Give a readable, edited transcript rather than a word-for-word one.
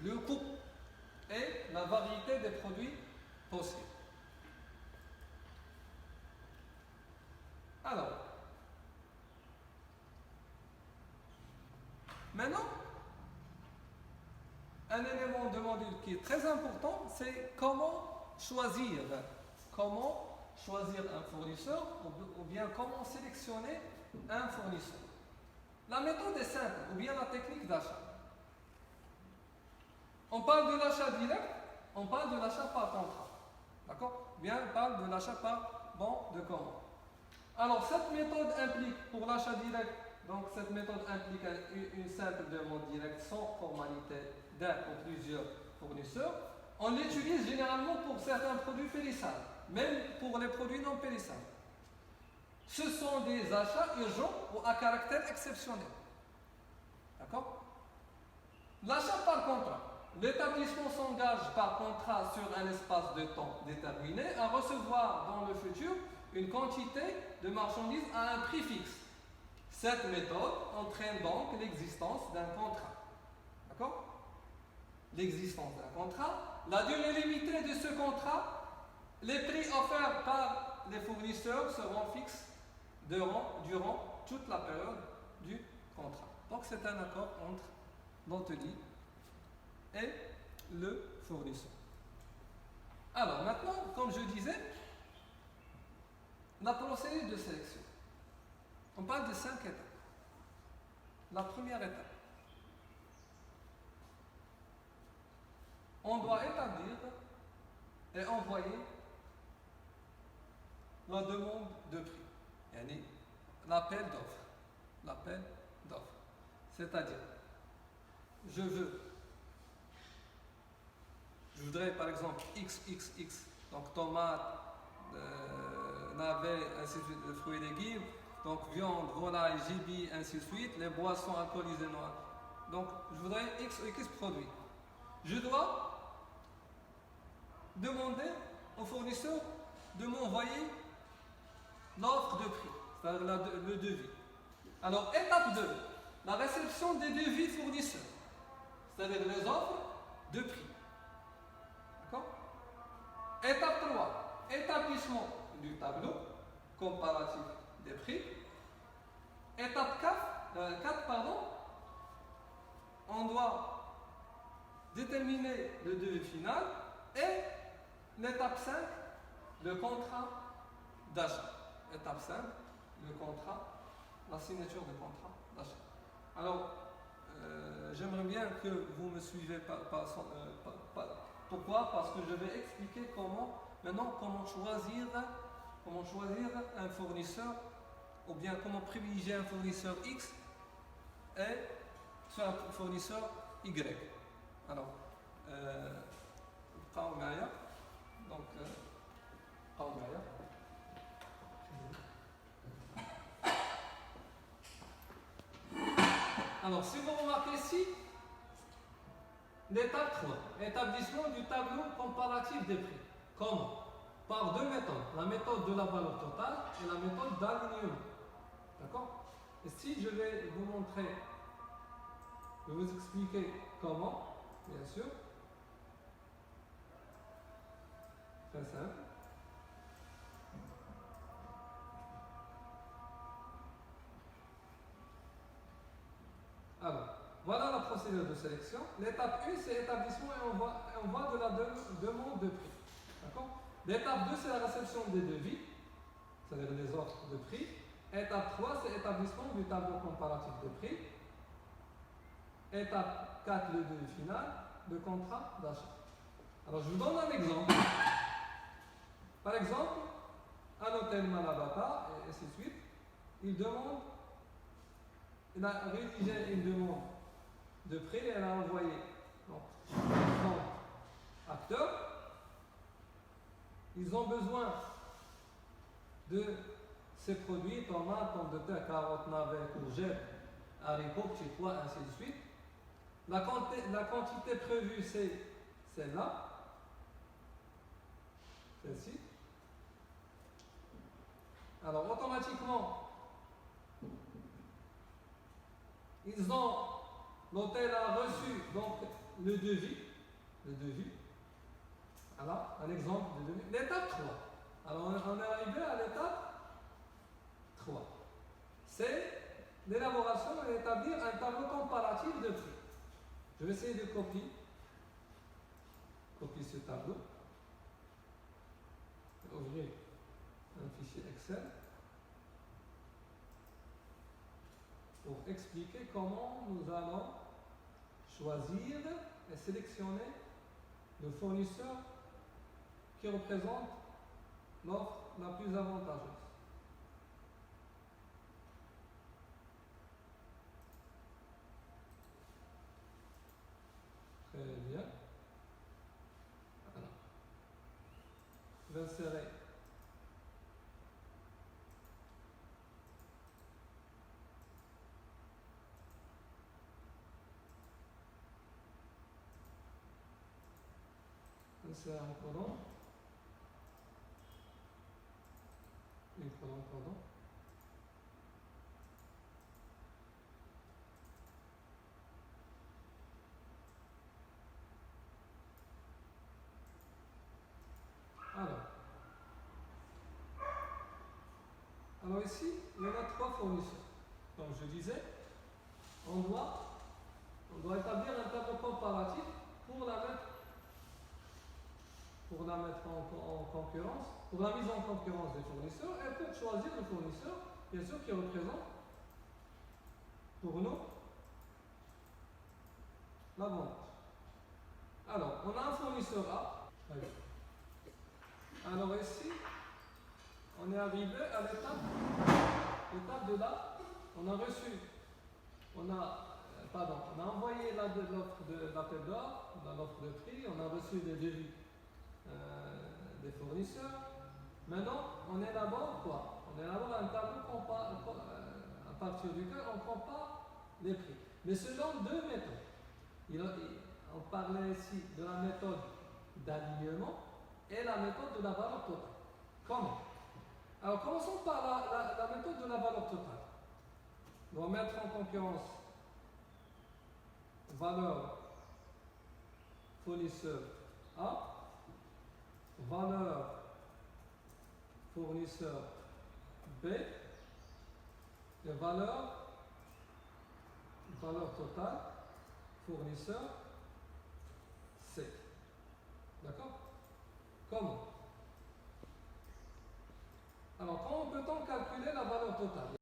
le coût et la variété des produits possibles. Alors, maintenant, un élément de module qui est très important, c'est comment choisir un fournisseur ou bien comment sélectionner un fournisseur. La méthode est simple, ou bien la technique d'achat. On parle de l'achat direct, on parle de l'achat par contrat. D'accord? Ou bien on parle de l'achat par bon de commande. Alors cette méthode implique pour l'achat direct, donc cette méthode implique une simple demande directe sans formalité d'un ou plusieurs fournisseurs. On l'utilise généralement pour certains produits périssables, même pour les produits non périssables. Ce sont des achats urgents ou à caractère exceptionnel. D'accord? L'achat par contrat. L'établissement s'engage par contrat sur un espace de temps déterminé à recevoir dans le futur une quantité de marchandises à un prix fixe. Cette méthode entraîne donc l'existence d'un contrat. D'accord? L'existence d'un contrat, la durée limitée de ce contrat, les prix offerts par les fournisseurs seront fixes durant toute la période du contrat. Donc c'est un accord entre l'hôtelier et le fournisseur. Alors maintenant, comme je disais, la procédure de sélection. On parle de 5 étapes. La première étape, on doit établir et envoyer la demande de prix, yani l'appel d'offres. L'appel d'offres. C'est-à-dire, je voudrais par exemple XXX, donc tomates, navets, ainsi de suite, fruits et légumes, donc viande, volaille, gibier, ainsi de suite, les boissons alcoolisées noires. Donc je voudrais X ou X produits. Je dois demander au fournisseur de m'envoyer l'offre de prix, c'est-à-dire le devis. Alors étape 2, la réception des devis fournisseurs, c'est-à-dire les offres de prix. D'accord? Étape 3, établissement du tableau comparatif des prix. Étape 4, on doit déterminer le devis final et l'étape 5, le contrat d'achat. Étape 5, le contrat, la signature du contrat d'achat. Alors, j'aimerais bien que vous me suivez pourquoi? Parce que je vais expliquer comment choisir un fournisseur ou bien comment privilégier un fournisseur X et sur un fournisseur Y. Alors, donc, alors, si vous remarquez ici, l'étape 3, établissement du tableau comparatif des prix. Comment? Par deux méthodes, la méthode de la valeur totale et la méthode d'alignement. D'accord? Et si je vais vous montrer, je vais vous expliquer comment, bien sûr. Très simple. Alors, voilà la procédure de sélection. L'étape 1, c'est établissement et envoi de la demande de prix. D'accord? L'étape 2, c'est la réception des devis, c'est-à-dire les offres de prix. Étape 3, c'est établissement du tableau comparatif de prix. Étape 4, le devis final, le contrat d'achat. Alors, je vous donne un exemple. Par exemple, un hôtel Malabata, et ainsi de suite, il a rédigé une demande de prix et elle a envoyé donc acteurs. Ils ont besoin de ces produits, tomates, pommes de terre, carottes, navets, courgettes, haricots, petits pois, ainsi de suite. La quantité prévue, c'est celle-là, celle-ci. Alors, automatiquement, l'hôtel a reçu donc le devis. Voilà, un exemple de devis. L'étape 3. Alors on est arrivé à l'étape 3. C'est l'élaboration et établir un tableau comparatif de prix. Je vais essayer de copier ce tableau. Ouvrir un fichier Excel pour expliquer comment nous allons choisir et sélectionner le fournisseur qui représente l'offre la plus avantageuse. Très bien. Alors, je vais insérer un colonne. Une colonne, pardon. Alors ici, il y en a 3 fournisseurs. Comme je disais, on doit établir un tableau comparatif pour la mettre en concurrence, pour la mise en concurrence des fournisseurs et pour choisir le fournisseur, bien sûr, qui représente pour nous la vente. Alors, on a un fournisseur A. Alors ici, on est arrivé à l'étape de là. On a reçu, on a envoyé l'offre de l'appel d'offres, l'offre de prix, on a reçu des devis des fournisseurs. Maintenant, on élabore quoi? On élabore un tableau à partir duquel on compare les prix. Mais selon 2 méthodes. On parlait ici de la méthode d'alignement et la méthode de la valeur totale. Comment? Alors, commençons par la méthode de la valeur totale. On va mettre en concurrence valeur fournisseur A, valeur fournisseur B et valeur totale fournisseur C. D'accord? Comment? Alors, comment peut-on calculer la valeur totale?